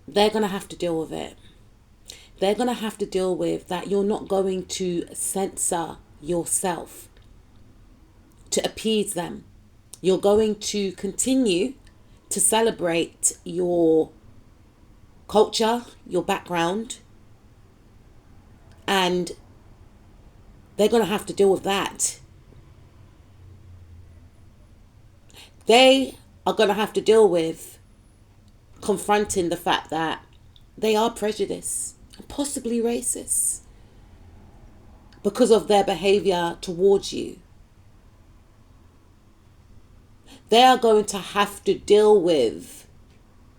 they're going to have to deal with it. They're going to have to deal with that you're not going to censor yourself to appease them. You're going to continue to celebrate your culture, your background, and they're going to have to deal with that. They are going to have to deal with confronting the fact that they are prejudiced and possibly racist because of their behavior towards you. They are going to have to deal with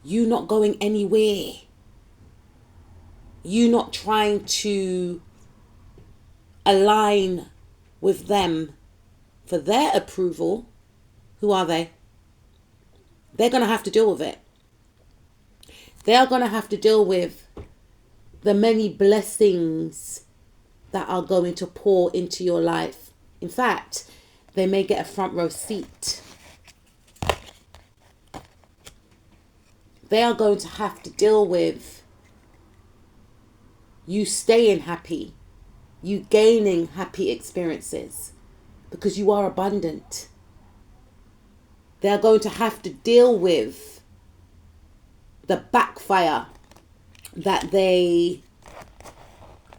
you not going anywhere. You not trying to align with them for their approval. Who are they? They're going to have to deal with it. They are going to have to deal with the many blessings that are going to pour into your life. In fact, they may get a front row seat. They are going to have to deal with you staying happy, you gaining happy experiences because you are abundant. They are going to have to deal with the backfire that they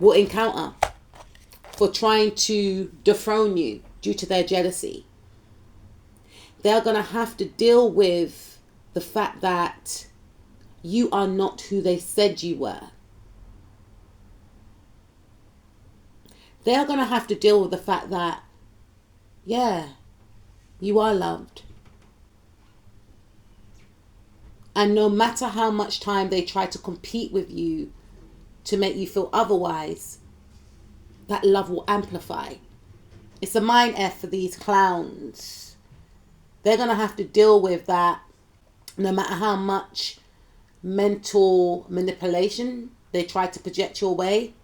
will encounter for trying to dethrone you due to their jealousy. They are going to have to deal with the fact that you are not who they said you were. They are going to have to deal with the fact that, yeah, you are loved. And no matter how much time they try to compete with you to make you feel otherwise, that love will amplify. It's a mind F for these clowns. They're going to have to deal with that no matter how much mental manipulation they try to project your way.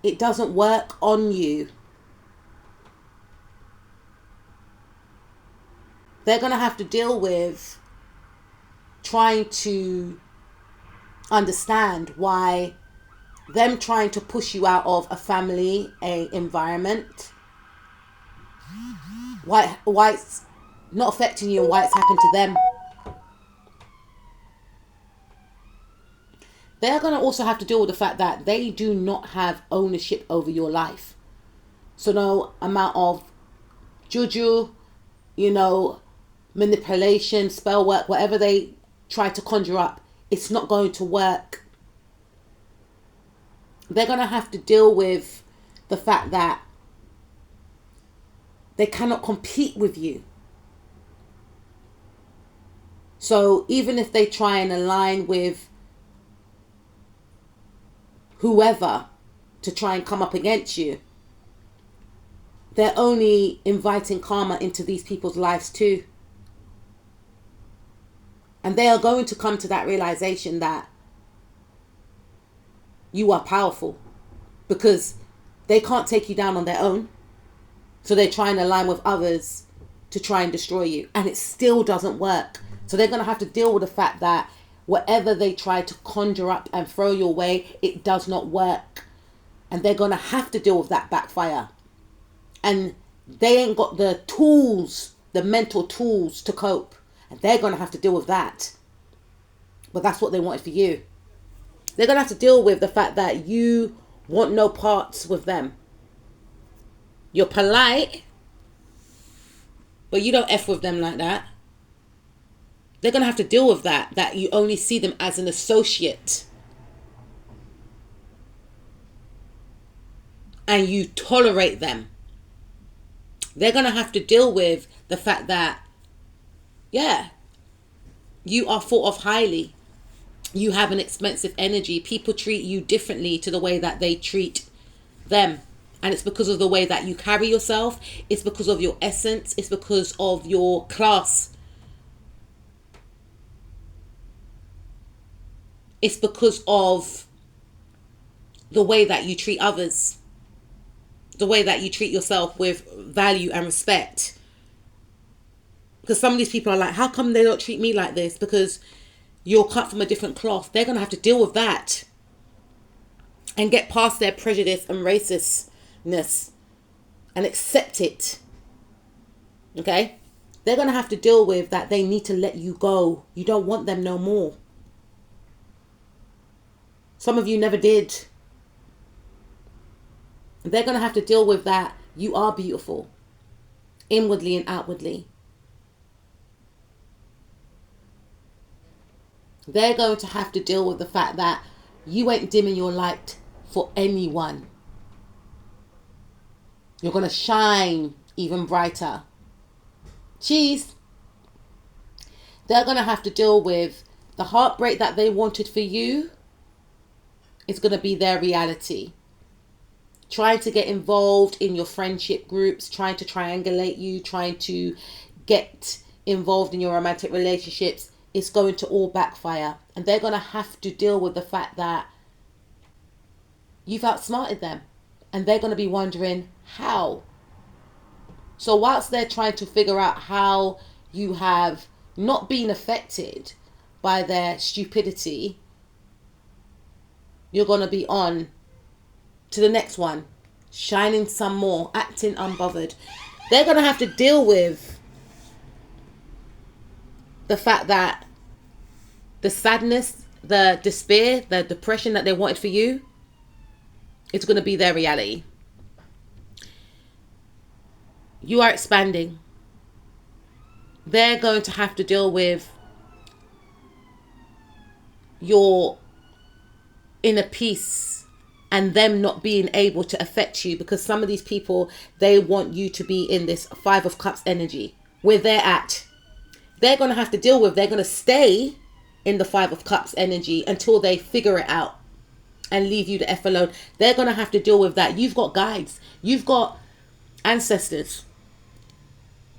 It doesn't work on you. They're going to have to deal with trying to understand why them trying to push you out of a family, a environment, why it's not affecting you and why it's happened to them. They're going to also have to deal with the fact that they do not have ownership over your life. So no amount of juju, manipulation, spell work, whatever they try to conjure up, it's not going to work. They're going to have to deal with the fact that they cannot compete with you. So even if they try and align with whoever to try and come up against you, they're only inviting karma into these people's lives too. And they are going to come to that realization that you are powerful because they can't take you down on their own. So they try and align with others to try and destroy you. And it still doesn't work. So they're going to have to deal with the fact that whatever they try to conjure up and throw your way, it does not work. And they're going to have to deal with that backfire. And they ain't got the tools, the mental tools to cope. And they're going to have to deal with that. But that's what they wanted for you. They're going to have to deal with the fact that you want no parts with them. You're polite, but you don't F with them like that. They're going to have to deal with that you only see them as an associate. And you tolerate them. They're going to have to deal with the fact that, yeah, you are thought of highly. You have an expensive energy. People treat you differently to the way that they treat them. And it's because of the way that you carry yourself. It's because of your essence. It's because of your class. It's because of the way that you treat others. The way that you treat yourself with value and respect. Because some of these people are like, how come they don't treat me like this? Because you're cut from a different cloth. They're going to have to deal with that and get past their prejudice and racistness and accept it. Okay? They're going to have to deal with that they need to let you go. You don't want them no more. Some of you never did. They're going to have to deal with that you are beautiful, inwardly and outwardly. They're going to have to deal with the fact that you ain't dimming your light for anyone. You're going to shine even brighter. Cheese. They're going to have to deal with the heartbreak that they wanted for you. It's going to be their reality. Trying to get involved in your friendship groups, trying to triangulate you, trying to get involved in your romantic relationships, it's going to all backfire. And they're going to have to deal with the fact that you've outsmarted them. And they're going to be wondering how. So whilst they're trying to figure out how you have not been affected by their stupidity, you're going to be on to the next one, shining some more, acting unbothered. They're going to have to deal with the fact that the sadness, the despair, the depression that they wanted for you, it's going to be their reality. You are expanding. They're going to have to deal with your inner peace and them not being able to affect you, because some of these people, they want you to be in this Five of Cups energy where they're at. They're going to have to deal with, they're going to stay in the Five of Cups energy until they figure it out and leave you the F alone. They're going to have to deal with that. You've got guides. You've got ancestors.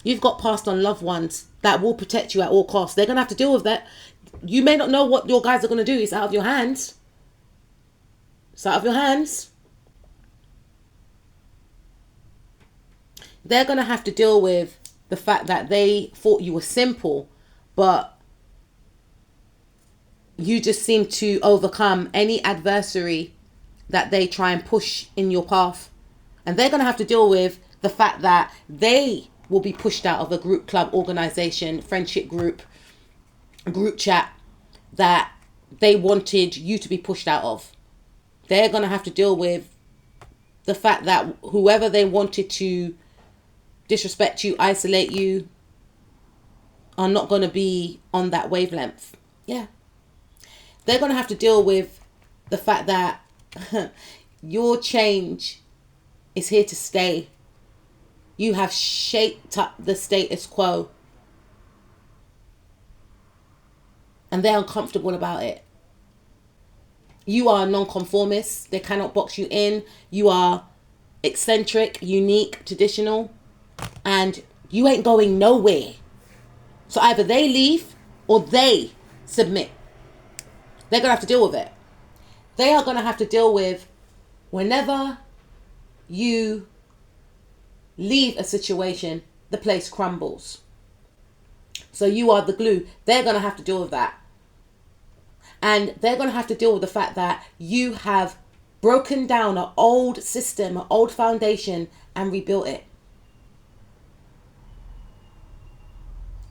You've got passed on loved ones that will protect you at all costs. They're going to have to deal with that. You may not know what your guides are going to do. It's out of your hands. It's out of your hands. They're going to have to deal with the fact that they thought you were simple, but you just seem to overcome any adversary that they try and push in your path. And they're going to have to deal with the fact that they will be pushed out of a group, club, organization, friendship group chat that they wanted you to be pushed out of. They're going to have to deal with the fact that whoever they wanted to disrespect you, isolate you, are not going to be on that wavelength. Yeah. They're going to have to deal with the fact that your change is here to stay. You have shaped up the status quo. And they're uncomfortable about it. You are a non-conformist. They cannot box you in. You are eccentric, unique, traditional. And you ain't going nowhere. So either they leave or they submit. They're going to have to deal with it. They are going to have to deal with whenever you leave a situation, the place crumbles. So you are the glue. They're going to have to deal with that. And they're going to have to deal with the fact that you have broken down an old system, an old foundation, and rebuilt it.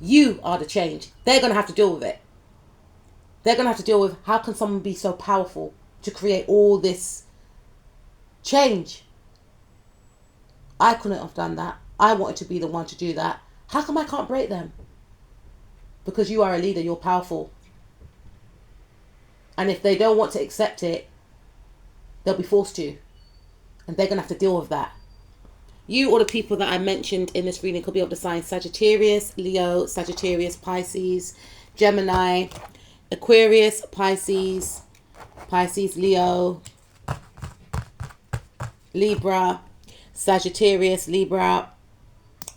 You are the change. They're going to have to deal with it. They're going to have to deal with, how can someone be so powerful to create all this change? I couldn't have done that. I wanted to be the one to do that. How come I can't break them? Because you are a leader. You're powerful. And if they don't want to accept it, they'll be forced to. And they're going to have to deal with that. You or the people that I mentioned in this reading could be of the signs Sagittarius, Leo, Sagittarius, Pisces, Gemini, Aquarius, Pisces, Leo, Libra, Sagittarius, Libra,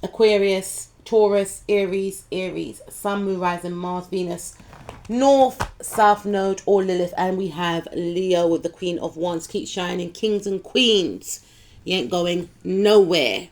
Aquarius, Taurus, Aries, Sun, Moon, Rising, Mars, Venus, North, South Node, or Lilith. And we have Leo with the Queen of Wands. Keep shining, kings and queens. You ain't going nowhere.